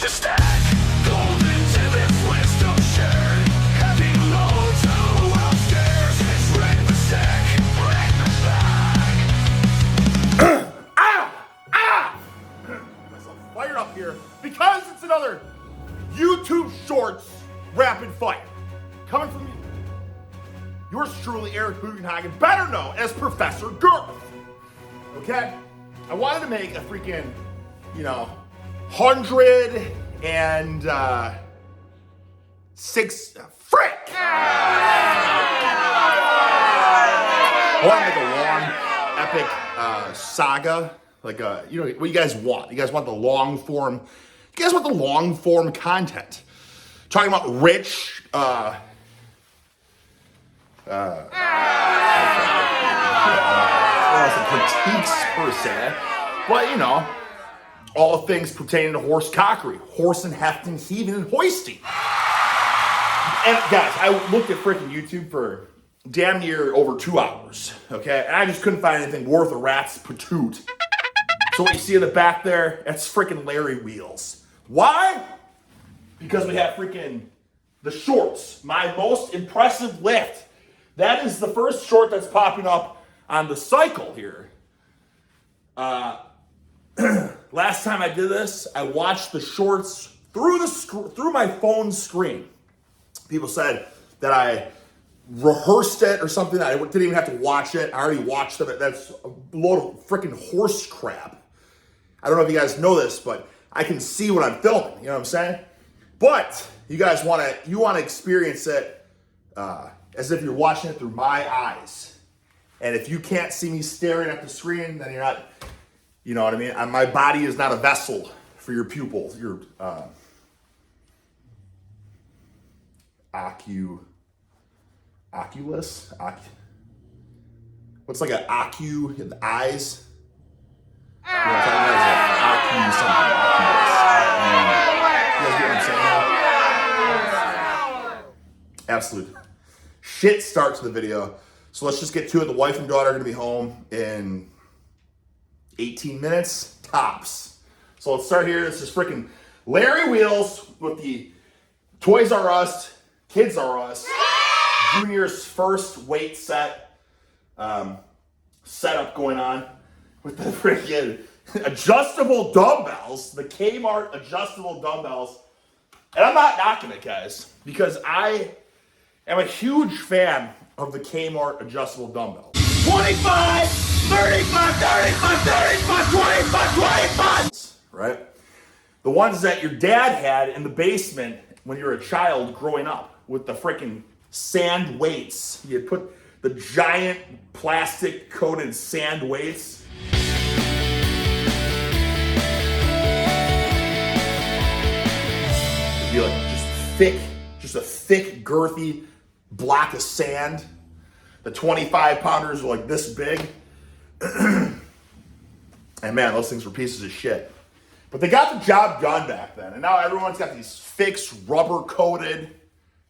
to stack. Golden till it's wisdom shared. Having loads of upstairs. It's break the stack. Break the back. Myself fired up here because it's another YouTube Shorts rapid fire. Coming from me. Yours truly, Eric Bugenhagen, better known as Professor Girth. Okay? I wanted to make a freaking, 106 frick! I want to make a long, epic saga. Like, what you guys want. You guys want the long form. You guys want the long form content. Talking about rich, critiques per se, but all things pertaining to horse cockery, horse and hefting, heaving and hoisting. And guys, I looked at freaking YouTube for damn near over 2 hours, okay? And I just couldn't find anything worth a rat's patoot. So what you see in the back there, that's freaking Larry wheels. Why? Because we have freaking the shorts, my most impressive lift. That is the first short that's popping up on the cycle here. Last time I did this, I watched the shorts through my phone screen. People said that I rehearsed it or something. I didn't even have to watch it. I already watched it. That's a load of freaking horse crap. I don't know if you guys know this, but I can see what I'm filming. You know what I'm saying? But you guys want to experience it as if you're watching it through my eyes. And if you can't see me staring at the screen, then you're not, you know what I mean? My body is not a vessel for your pupils. Your oculus? What's like an ocu in the eyes? You know what I'm talking about? Oculus. You guys get what I'm saying? Absolute shit start to the video. So let's just get to it. The wife and daughter are going to be home in 18 minutes, tops. So let's start here. This is freaking Larry Wheels with the Toys R Us, Kids R Us, Junior's first weight setup going on with the freaking adjustable dumbbells, the Kmart adjustable dumbbells. And I'm not knocking it, guys, because I am a huge fan of the Kmart adjustable dumbbell. 25, 35, 35, 35, 25, 25. Right? The ones that your dad had in the basement when you were a child growing up with the freaking sand weights. You put the giant plastic coated sand weights. It'd be like just a thick, girthy block of sand. The 25 pounders were like this big. And man, those things were pieces of shit. But they got the job done back then. And now everyone's got these fixed rubber coated,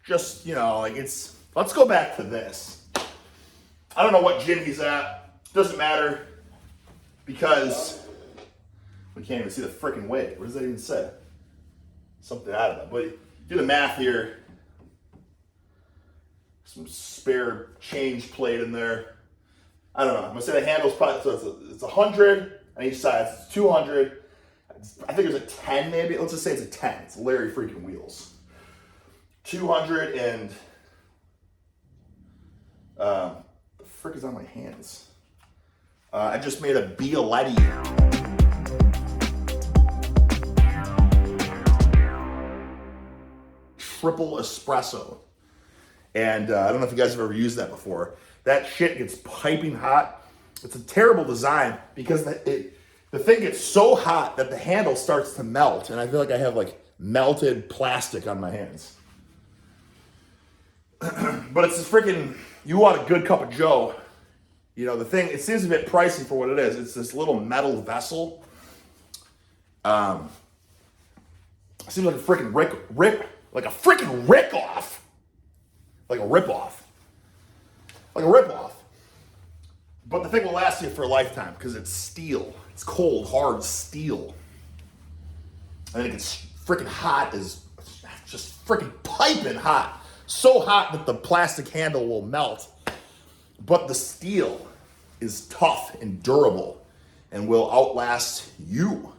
just, let's go back to this. I don't know what gym he's at. Doesn't matter. Because we can't even see the freaking weight. What does that even say? Something out of that. But do the math here. Some spare change plate in there. I don't know. I'm gonna say the handle's probably, so it's 100 on each side. It's 200. I think there's a 10 maybe. Let's just say it's a 10. It's Larry freaking Wheels. 200 and the frick is on my hands. I just made a Bialetti. Triple espresso. And I don't know if you guys have ever used that before. That shit gets piping hot. It's a terrible design because the thing gets so hot that the handle starts to melt. And I feel like I have like melted plastic on my hands. But it's this freaking, you want a good cup of joe. The thing, it seems a bit pricey for what it is. It's this little metal vessel. It seems like a freaking like a freaking rip-off. Like a rip-off. But the thing will last you for a lifetime because it's steel. It's cold, hard steel. And it gets freaking hot as just freaking piping hot. So hot that the plastic handle will melt. But the steel is tough and durable and will outlast you.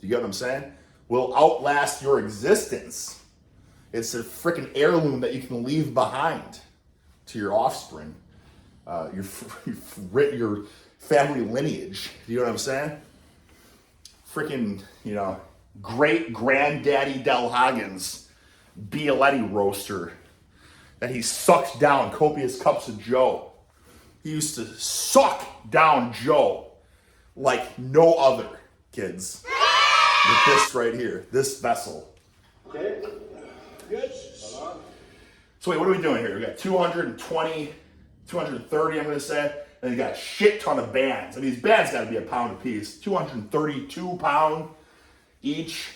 Do you get what I'm saying? Will outlast your existence. It's a freaking heirloom that you can leave behind to your offspring, your family lineage. Do you know what I'm saying? Freaking, great granddaddy Del Hagen's Bialetti roaster that he sucked down copious cups of Joe. He used to suck down Joe like no other, kids. With this right here, this vessel. Okay, good. So wait, what are we doing here? We got 220, 230, I'm gonna say. And you got a shit ton of bands. I mean, these bands gotta be a pound a piece. 232 pound each,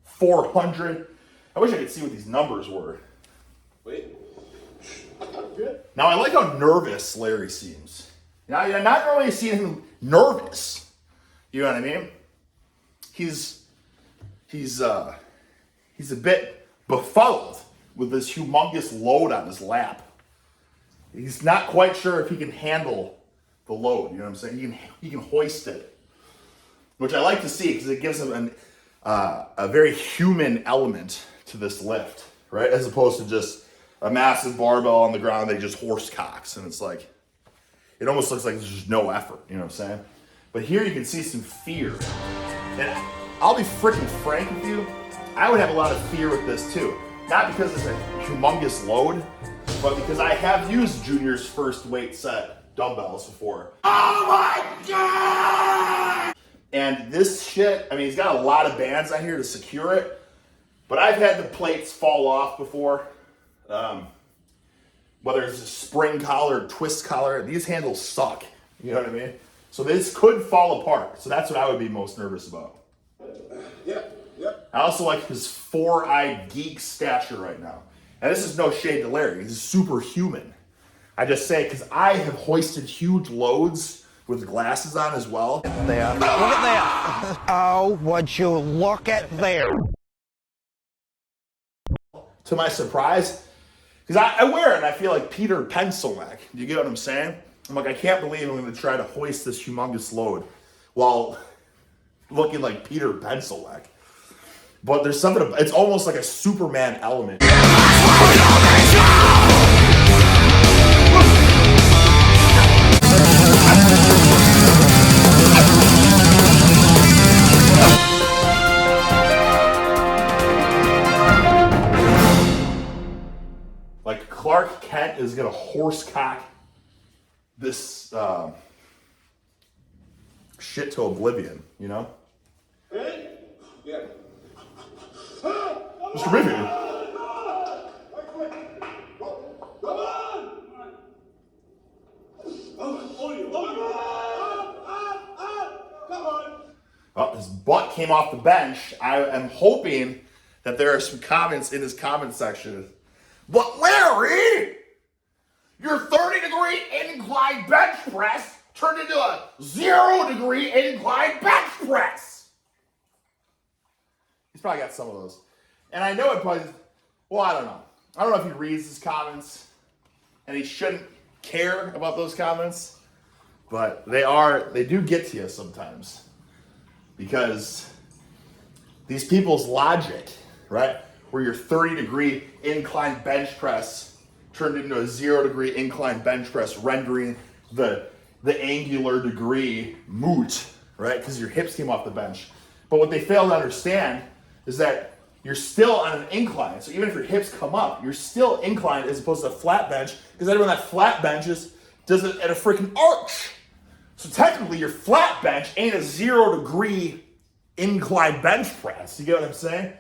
400. I wish I could see what these numbers were. Wait. Good. Now I like how nervous Larry seems. Now you're not really seeing him nervous. You know what I mean? He's a bit befuddled with this humongous load on his lap. He's not quite sure if he can handle the load. You know what I'm saying? He can hoist it, which I like to see because it gives him a very human element to this lift, right? As opposed to just a massive barbell on the ground that he just horse cocks, and it's like it almost looks like there's just no effort. You know what I'm saying? But here you can see some fear, and I'll be freaking frank with you. I would have a lot of fear with this too. Not because it's a humongous load, but because I have used Junior's first weight set dumbbells before. Oh my God! And this shit, I mean, he's got a lot of bands on here to secure it, but I've had the plates fall off before. Whether it's a spring collar or twist collar, these handles suck. You know what I mean? So this could fall apart. So that's what I would be most nervous about. Yep. I also like his four-eyed geek stature right now. And this is no shade to Larry. He's superhuman. I just say because I have hoisted huge loads with glasses on as well. There. Look at there. Oh, would you look at there. To my surprise, because I wear it and I feel like Peter Pencilneck. Do you get what I'm saying? I'm like, I can't believe I'm going to try to hoist this humongous load while looking like Peter Pencilneck. But there's something, it's almost like a Superman element. Like Clark Kent is going to horsecock this shit to oblivion, you know? Ready? Yeah. Mr. Rivian. Come on! Come on! Oh, his butt came off the bench. I am hoping that there are some comments in his comment section. But Larry, your 30-degree incline bench press turned into a 0-degree incline bench press. He's probably got some of those. And I know it probably, well, I don't know. I don't know if he reads his comments, and he shouldn't care about those comments, but they do get to you sometimes. Because these people's logic, right? Where your 30-degree incline bench press turned into a 0-degree incline bench press, rendering the angular degree moot, right? Because your hips came off the bench. But what they fail to understand is that you're still on an incline. So even if your hips come up, you're still inclined as opposed to a flat bench, because everyone that flat benches does it at a freaking arch. So technically your flat bench ain't a 0-degree incline bench press. You get what I'm saying?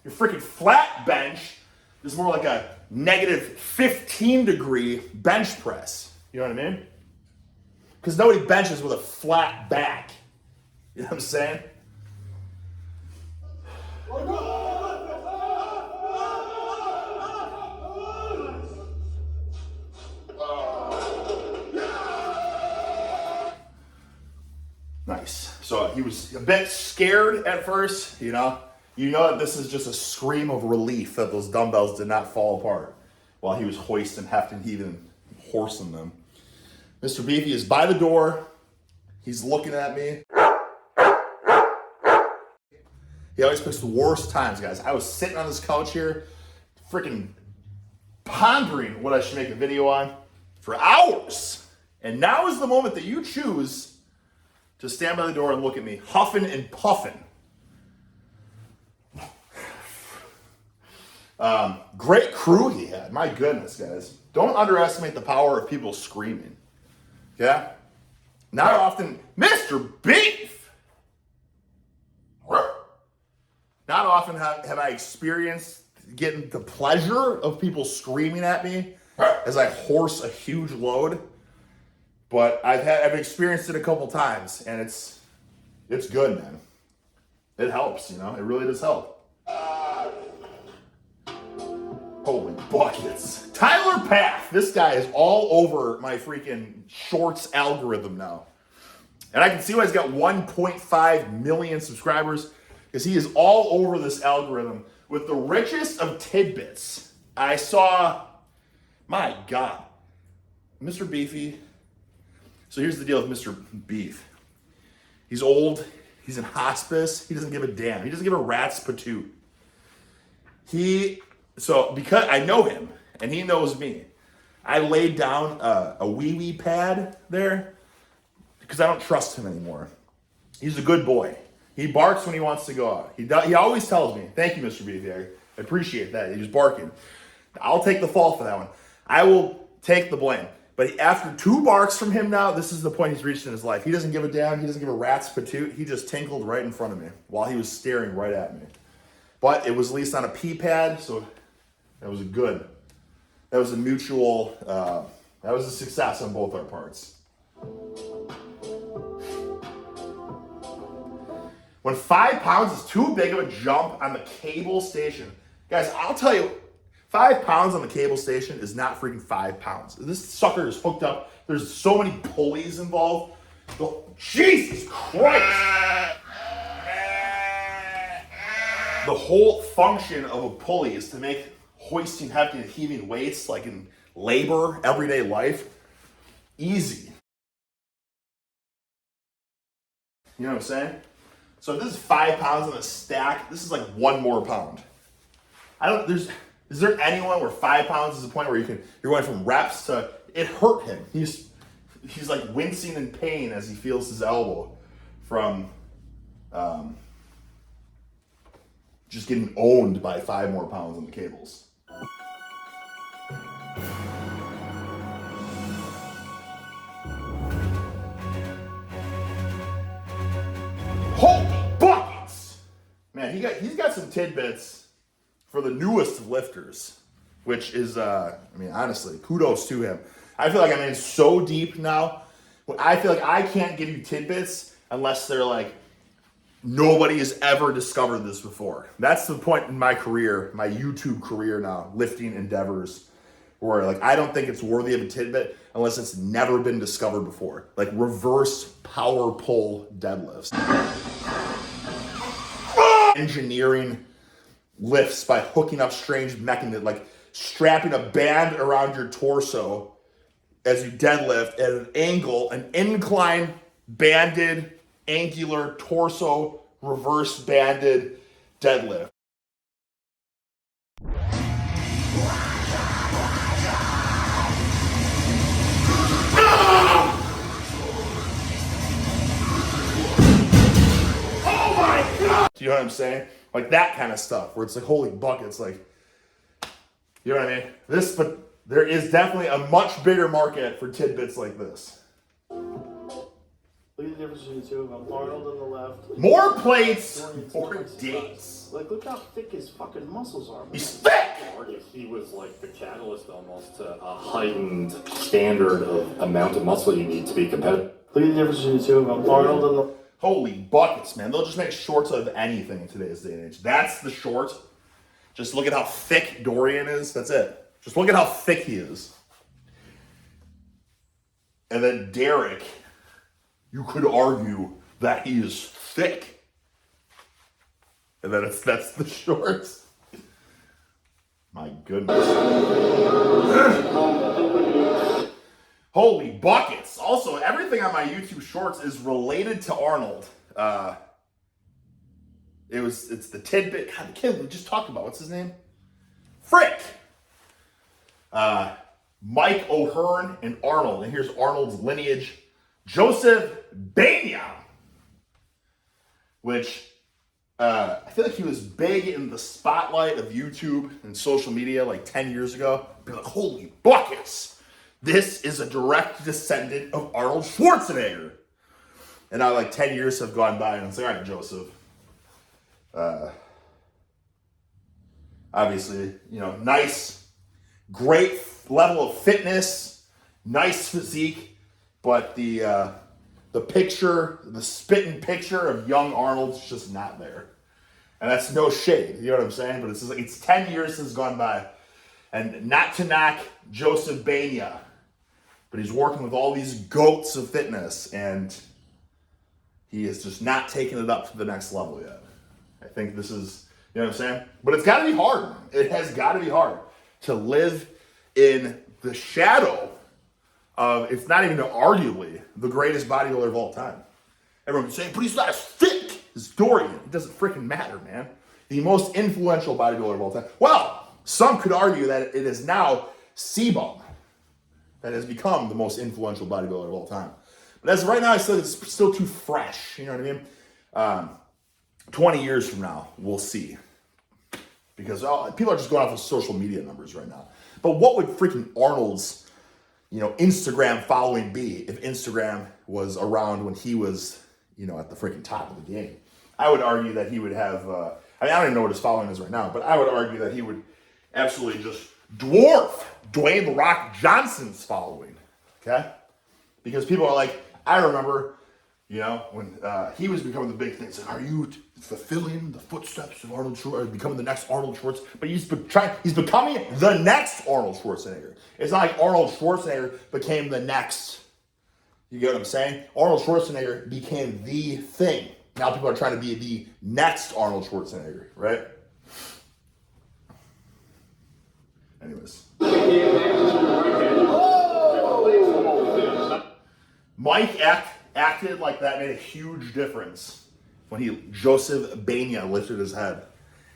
Your freaking flat bench is more like a negative 15-degree bench press. You know what I mean? Because nobody benches with a flat back. You know what I'm saying? Nice. So he was a bit scared at first, you know, You know that this is just a scream of relief that those dumbbells did not fall apart while he was hoisting, hefting, heaving, horsing them. Mr. Beefy is by the door. He's looking at me. He always picks the worst times, guys. I was sitting on this couch here, freaking pondering what I should make a video on for hours. And now is the moment that you choose to stand by the door and look at me, huffing and puffing. Great crew he had. My goodness, guys. Don't underestimate the power of people screaming. Okay? Not often, Mr. Beef! Not often have I experienced getting the pleasure of people screaming at me as I horse a huge load. But I've experienced it a couple times, and it's good, man. It helps, you know? It really does help. Holy buckets. Tyler Path. This guy is all over my freaking shorts algorithm now. And I can see why he's got 1.5 million subscribers, because he is all over this algorithm with the richest of tidbits. I saw, my God, Mr. Beefy. So here's the deal with Mr. Beef. He's old. He's in hospice. He doesn't give a damn. He doesn't give a rat's patoot. Because I know him and he knows me, I laid down a wee-wee pad there because I don't trust him anymore. He's a good boy. He barks when he wants to go out. He always tells me, thank you, Mr. Beefy. I appreciate that. He was barking. I'll take the fall for that one. I will take the blame. But after 2 barks from him now, this is the point he's reached in his life. He doesn't give a damn. He doesn't give a rat's patoot. He just tinkled right in front of me while he was staring right at me. But it was at least on a pee pad, so that was a mutual, that was a success on both our parts. When 5 pounds is too big of a jump on the cable station, guys, I'll tell you, 5 pounds on the cable station is not freaking 5 pounds. This sucker is hooked up. There's so many pulleys involved. Jesus Christ! The whole function of a pulley is to make hoisting, hefting, and heaving weights, like in labor, everyday life, easy. You know what I'm saying? So if this is 5 pounds on a stack, this is like 1 more pound. Is there anyone where 5 pounds is the point where you're going from reps to, it hurt him. He's like wincing in pain as he feels his elbow from just getting owned by 5 more pounds on the cables. Holy buckets! Man, he's got some tidbits for the newest of lifters, which is, honestly, kudos to him. I feel like I'm in so deep now. I feel like I can't give you tidbits unless they're like, nobody has ever discovered this before. That's the point in my career, my YouTube career now, lifting endeavors, where like I don't think it's worthy of a tidbit unless it's never been discovered before. Like reverse power pull deadlifts. Engineering lifts by hooking up strange mechanisms, like strapping a band around your torso as you deadlift at an angle, an incline banded, angular torso, reverse banded deadlift. Oh my God! Do you know what I'm saying? Like that kind of stuff, where it's like, holy buckets, like, you know what I mean? But there is definitely a much bigger market for tidbits like this. Look at the difference between the two of them. Arnold on the left. More plates, more dates. Like, look how thick his fucking muscles are. He's thick! He was like the catalyst almost to a heightened standard of amount of muscle you need to be competitive. Look at the difference between the two of them. Arnold on the... Holy buckets, man. They'll just make shorts out of anything in today's day and age. That's the short. Just look at how thick Dorian is. That's it. Just look at how thick he is. And then Derek, you could argue that he is thick. And then that's the shorts. My goodness. Holy buckets. Also, everything on my YouTube shorts is related to Arnold. It's the tidbit. God, the kid we just talked about. What's his name? Frick. Mike O'Hearn and Arnold. And here's Arnold's lineage. Joseph Bania. Which I feel like he was big in the spotlight of YouTube and social media like 10 years ago. Be like, holy buckets. This is a direct descendant of Arnold Schwarzenegger. And now like 10 years have gone by and it's like, all right, Joseph. Obviously, nice, great level of fitness, nice physique, but the picture, the spitting picture of young Arnold's just not there. And that's no shade, you know what I'm saying? But it's 10 years since gone by. And not to knock Joseph Bania, but he's working with all these goats of fitness, and he is just not taking it up to the next level yet. I think this is, you know what I'm saying? But it's got to be hard. It has got to be hard to live in the shadow of, it's not even arguably the greatest bodybuilder of all time. Everyone's saying, but he's not as thick as Dorian. It doesn't freaking matter, man. The most influential bodybuilder of all time. Well, some could argue that it is now Sebum that has become the most influential bodybuilder of all time. But as of right now, it's still too fresh. You know what I mean? 20 years from now, we'll see. Because people are just going off of social media numbers right now. But what would freaking Arnold's, Instagram following be if Instagram was around when he was, at the freaking top of the game? I would argue that he would have, I don't even know what his following is right now, but I would argue that he would absolutely just dwarf Dwayne "The Rock" Johnson's following, okay? Because people are like, I remember, when he was becoming the big thing. It's like, are you fulfilling the footsteps of Arnold Schwarzenegger, or becoming the next Arnold Schwarzenegger? But he's becoming the next Arnold Schwarzenegger. It's not like Arnold Schwarzenegger became the next. You get what I'm saying? Arnold Schwarzenegger became the thing. Now people are trying to be the next Arnold Schwarzenegger, right? Anyways. Mike acted like that made a huge difference when Joseph Bania lifted his head.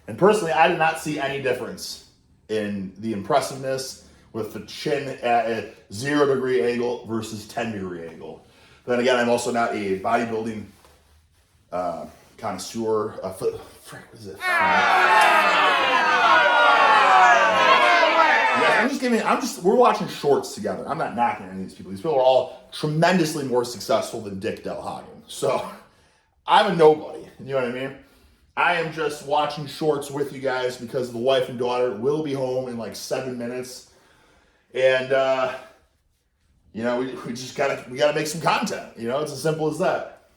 And personally, I did not see any difference in the impressiveness with the chin at a 0-degree angle versus 10-degree angle. But then again, I'm also not a bodybuilding connoisseur. What is it? We're watching shorts together. I'm not knocking any of these people. These people are all tremendously more successful than Dick Delhagen. So I'm a nobody. You know what I mean? I am just watching shorts with you guys because the wife and daughter will be home in like 7 minutes. And, we just gotta make some content. It's as simple as that.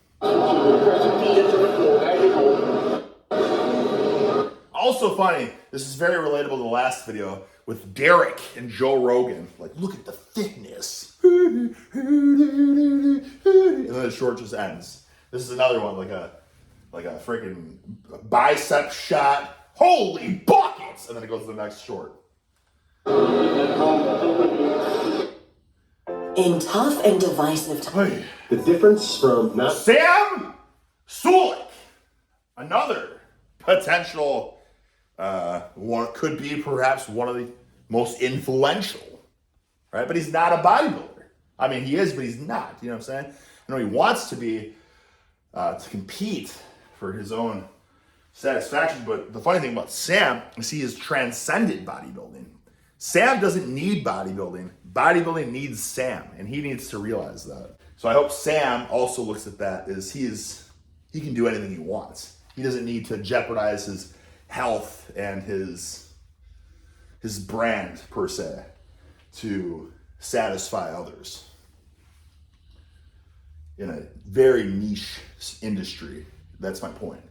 Also funny, this is very relatable to the last video with Derek and Joe Rogan. Like, look at the thickness. And then the short just ends. This is another one, like a freaking bicep shot. Holy buckets! And then it goes to the next short. In tough and divisive times. Hey. The difference from not Sam Sulek, another potential one, could be perhaps one of the most influential, right? But he's not a bodybuilder. I mean, he is, but he's not. You know what I'm saying? I know he wants to be to compete for his own satisfaction. But the funny thing about Sam is he has transcended bodybuilding. Sam doesn't need bodybuilding. Bodybuilding needs Sam, and he needs to realize that. So I hope Sam also looks at that as he can do anything he wants. He doesn't need to jeopardize his health and his brand per se to satisfy others in a very niche industry. That's my point.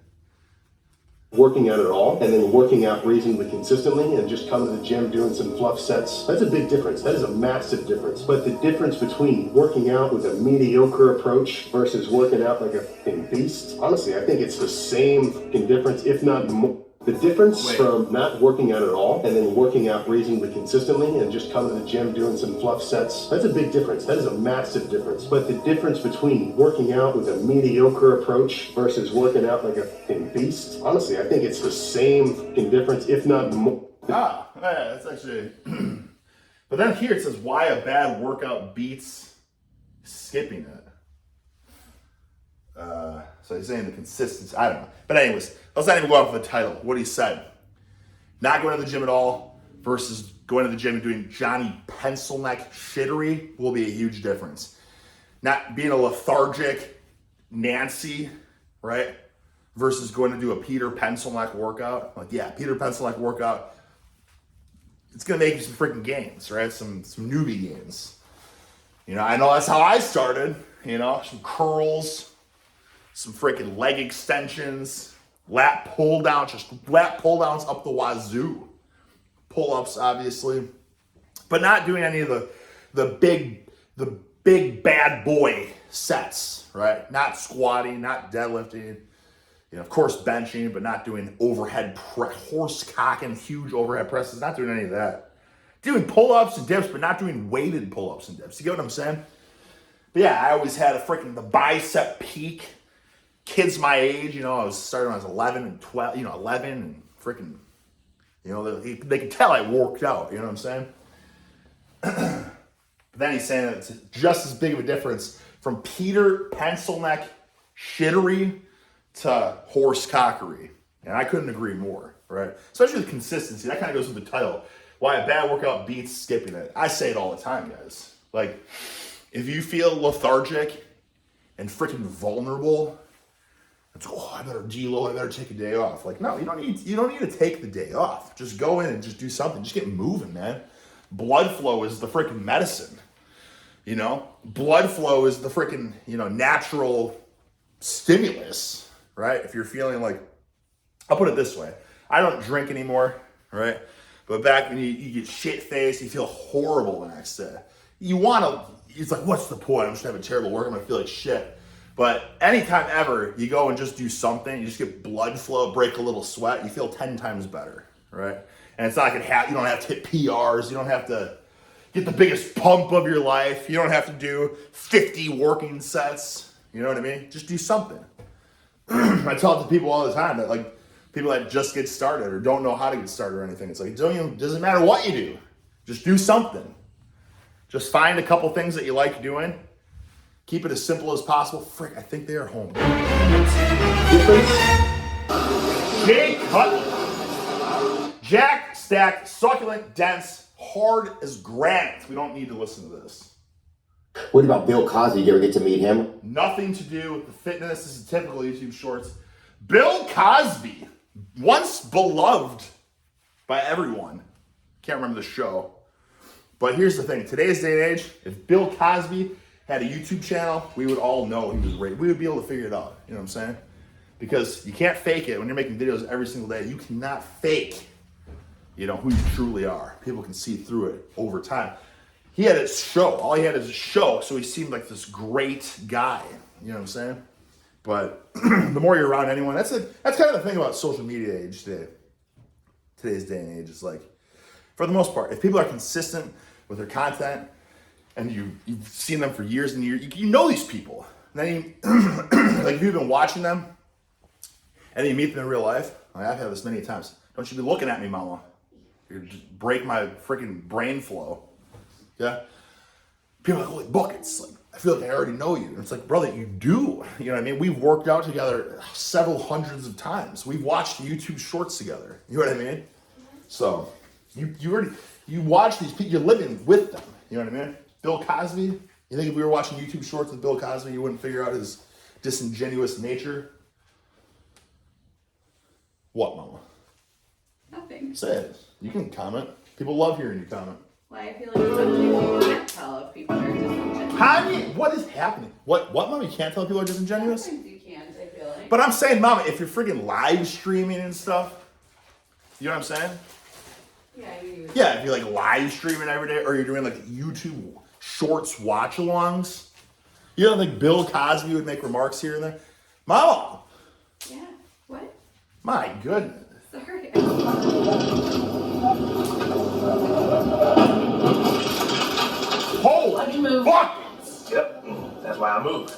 working out at all and then working out reasonably consistently and just coming to the gym doing some fluff sets, that's a big difference. That is a massive difference. But the difference between working out with a mediocre approach versus working out like a fucking beast, honestly, I think it's the same fucking difference, if not more. The difference from not working out at all and then working out reasonably consistently and just coming to the gym doing some fluff sets, that's a big difference. That is a massive difference. But the difference between working out with a mediocre approach versus working out like a fucking beast, honestly, I think it's the same fucking difference, if not more. Yeah, that's actually. But then here it says why a bad workout beats skipping it. So he's saying the consistency. I don't know. But anyways, let's not even go off of the title. What he said. Not going to the gym at all versus going to the gym and doing Johnny Pencil-neck shittery will be a huge difference. Not being a lethargic Nancy, right? Versus going to do a Peter Pencil-neck workout. Like, yeah, Peter Pencil-neck workout. It's going to make you some freaking gains, right? Some newbie gains. You know, I know that's how I started. You know, some curls. Some freaking leg extensions, lat pull downs, just lat pull downs up the wazoo. Pull ups, obviously, but not doing any of the big bad boy sets, right? Not squatting, not deadlifting, you know, of course benching, but not doing overhead horse cocking, huge overhead presses. Not doing any of that. Doing pull ups and dips, but not doing weighted pull ups and dips. You get what I'm saying? But yeah, I always had the bicep peak. Kids my age, you know, I was starting when I was 11 and 12, you know, 11 and freaking, you know, they could tell I worked out, you know what I'm saying? But then he's saying that it's just as big of a difference from Peter Pencil-neck shittery to horse cockery. And I couldn't agree more, right? Especially the consistency. That kind of goes with the title. Why a bad workout beats skipping it. I say it all the time, guys. Like, if you feel lethargic and freaking vulnerable, it's, oh, I better deload, I better take a day off. Like, no, you don't need to take the day off. Just go in and just do something. Just get moving, man. Blood flow is the freaking medicine. You know? Blood flow is the freaking, you know, natural stimulus, right? If you're feeling like, I'll put it this way. I don't drink anymore, right? But back when you get shit-faced, you feel horrible the next day. It's like, what's the point? I'm just having a terrible work. I'm going to feel like shit. But anytime ever you go and just do something, you just get blood flow, break a little sweat, you feel 10 times better, right? And it's not like you don't have to hit PRs, you don't have to get the biggest pump of your life, you don't have to do 50 working sets, you know what I mean? Just do something. I tell it to people all the time that, like, people that just get started or don't know how to get started or anything. It's like, it doesn't matter what you do, just do something. Just find a couple things that you like doing. Keep it as simple as possible. Frick, I think they are home. Jay Cutler. Jack, stacked, succulent, dense, hard as granite. We don't need to listen to this. What about Bill Cosby? You ever get to meet him? Nothing to do with the fitness. This is typical YouTube shorts. Bill Cosby, once beloved by everyone. Can't remember the show. But here's the thing. Today's day and age, if Bill Cosby had a YouTube channel, we would all know he was great. We would be able to figure it out. You know what I'm saying? Because you can't fake it when you're making videos every single day. You cannot fake, you know, who you truly are. People can see through it over time. He had his show. All he had is a show, so he seemed like this great guy. You know what I'm saying? But the more you're around anyone, that's kind of the thing about social media age today. Today's day and age is like, for the most part, if people are consistent with their content, and you've seen them for years and years, you know these people. And then like if you've been watching them, and then you meet them in real life. Like, I've had this many times. Don't you be looking at me, mama. You just break my freaking brain flow. Yeah? People are like, holy buckets. Like, I feel like I already know you. And it's like, brother, you do. You know what I mean? We've worked out together several hundreds of times. We've watched YouTube shorts together. You know what I mean? So, you watch these people, you're living with them. You know what I mean? Bill Cosby, you think if we were watching YouTube shorts with Bill Cosby, you wouldn't figure out his disingenuous nature? What, mama? Nothing. Say it. You can comment. People love hearing you comment. Well, I feel like sometimes you can't tell if people are disingenuous. How do you, what is happening? What, mama? You can't tell if people are disingenuous? Sometimes you can't, I feel like. But I'm saying, Mama, if you're freaking live streaming and stuff, you know what I'm saying? Yeah, you. Yeah, if you're like live streaming every day, or you're doing like YouTube shorts watch-alongs, you don't think Bill Cosby would make remarks here and there? Mama! Yeah. What? My goodness. Sorry. Holy fuck! Yep. That's why I moved.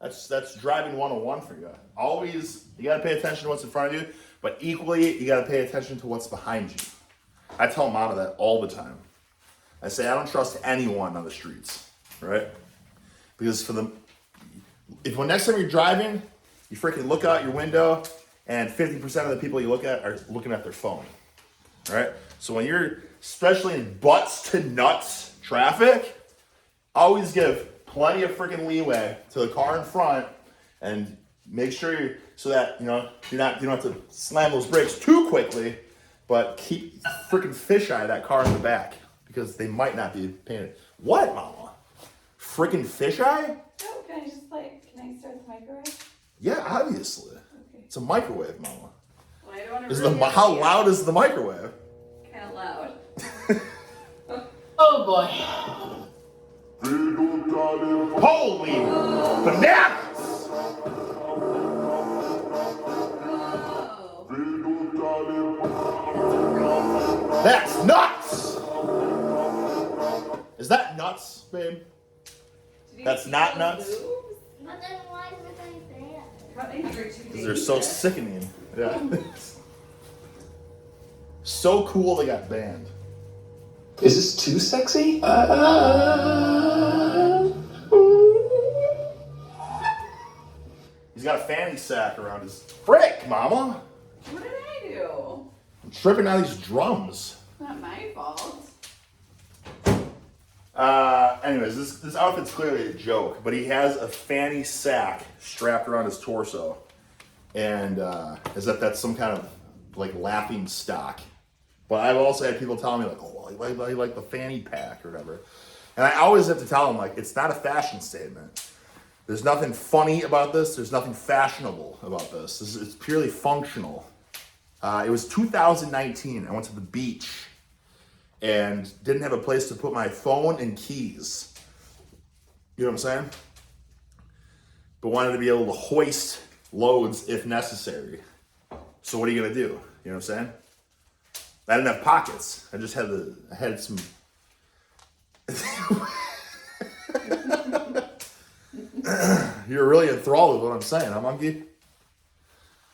That's driving 101 for you. Always, you gotta pay attention to what's in front of you, but equally, you gotta pay attention to what's behind you. I tell Mama that all the time. I say, I don't trust anyone on the streets, right? Because if when next time you're driving, you freaking look out your window, and 50% of the people you look at are looking at their phone, right? So when you're, especially in butts to nuts traffic, always give plenty of freaking leeway to the car in front, and make sure so that you don't have to slam those brakes too quickly, but keep freaking fisheye that car in the back because they might not be painted. What, Mama? Freaking fisheye? Oh, can I just can I start the microwave? Yeah, obviously. Okay. It's a microwave, Mama. Well, I don't want to. How loud is the microwave? Kind of loud. Oh boy. Holy bananas! Oh. That's nuts! Is that nuts, babe? That's not nuts? But then why would I say that? Probably you're too Because they're so sickening. Yeah. So cool they got banned. Is this too sexy? He's got a fanny sack around his frick, Mama. What did I do? I'm tripping on these drums. It's not my fault. Anyways, this outfit's clearly a joke, but he has a fanny sack strapped around his torso, and that's some kind of like laughing stock. But I've also had people telling me like, oh, I like the fanny pack or whatever, and I always have to tell them like, it's not a fashion statement. There's nothing funny about this. There's nothing fashionable about this. It's purely functional. It was 2019. I went to the beach and didn't have a place to put my phone and keys. You know what I'm saying? But wanted to be able to hoist loads if necessary. So what are you gonna do? You know what I'm saying? I didn't have pockets. I just had some. You're really enthralled with what I'm saying, huh, Monkey?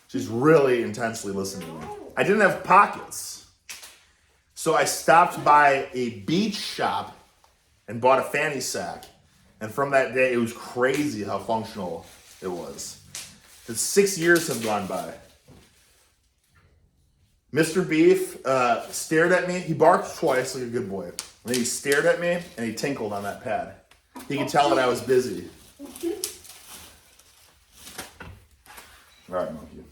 She's really intensely listening to me. I didn't have pockets. So I stopped by a beach shop and bought a fanny sack. And from that day, it was crazy how functional it was. 6 years have gone by. Mr. Beef stared at me. He barked twice like a good boy. And then he stared at me and he tinkled on that pad. He could tell that I was busy. All right, Monkey.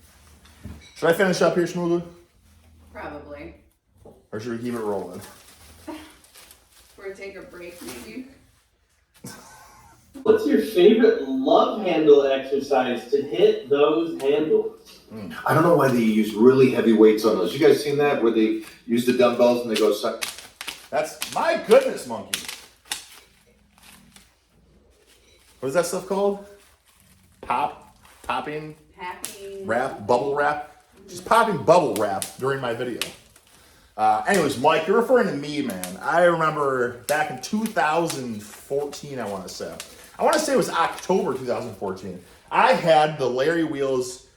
Should I finish up here, Shmoogle? Probably. Or should we keep it rolling? Or take a break, maybe. What's your favorite love handle exercise to hit those handles? I don't know why they use really heavy weights on those. You guys seen that? Where they use the dumbbells and they go suck? That's my goodness, Monkey. What is that stuff called? Popping? Happy. Wrap? Bubble wrap? Just popping bubble wrap during my video. Anyways, Mike, you're referring to me, man. I remember back in 2014, I want to say it was October 2014. I had the Larry Wheels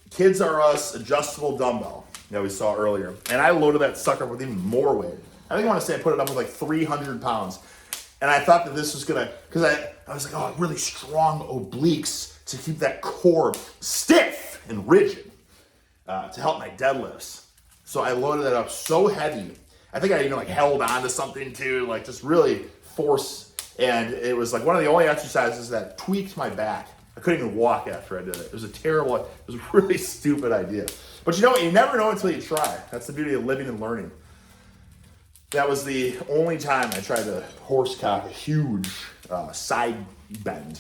Kids R Us adjustable dumbbell that we saw earlier. And I loaded that sucker with even more weight. I think I want to say I put it up with like 300 pounds. And I thought that this was going to, because I was like, oh, really strong obliques to keep that core stiff and rigid to help my deadlifts. So I loaded that up so heavy. I think I even like held on to something too, like just really force. And it was like one of the only exercises that tweaked my back. I couldn't even walk after I did it. It was a really stupid idea. But you know what? You never know until you try. That's the beauty of living and learning. That was the only time I tried to horsecock a huge side bend.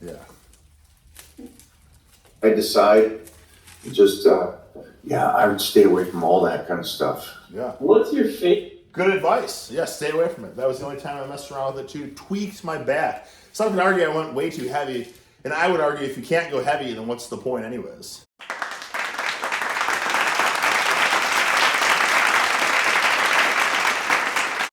Yeah. I decide, just, yeah, I would stay away from all that kind of stuff. Yeah. What's your favorite? Good advice. Yeah, stay away from it. That was the only time I messed around with it too. Tweaked my back. Some can argue I went way too heavy, and I would argue if you can't go heavy, then what's the point anyways?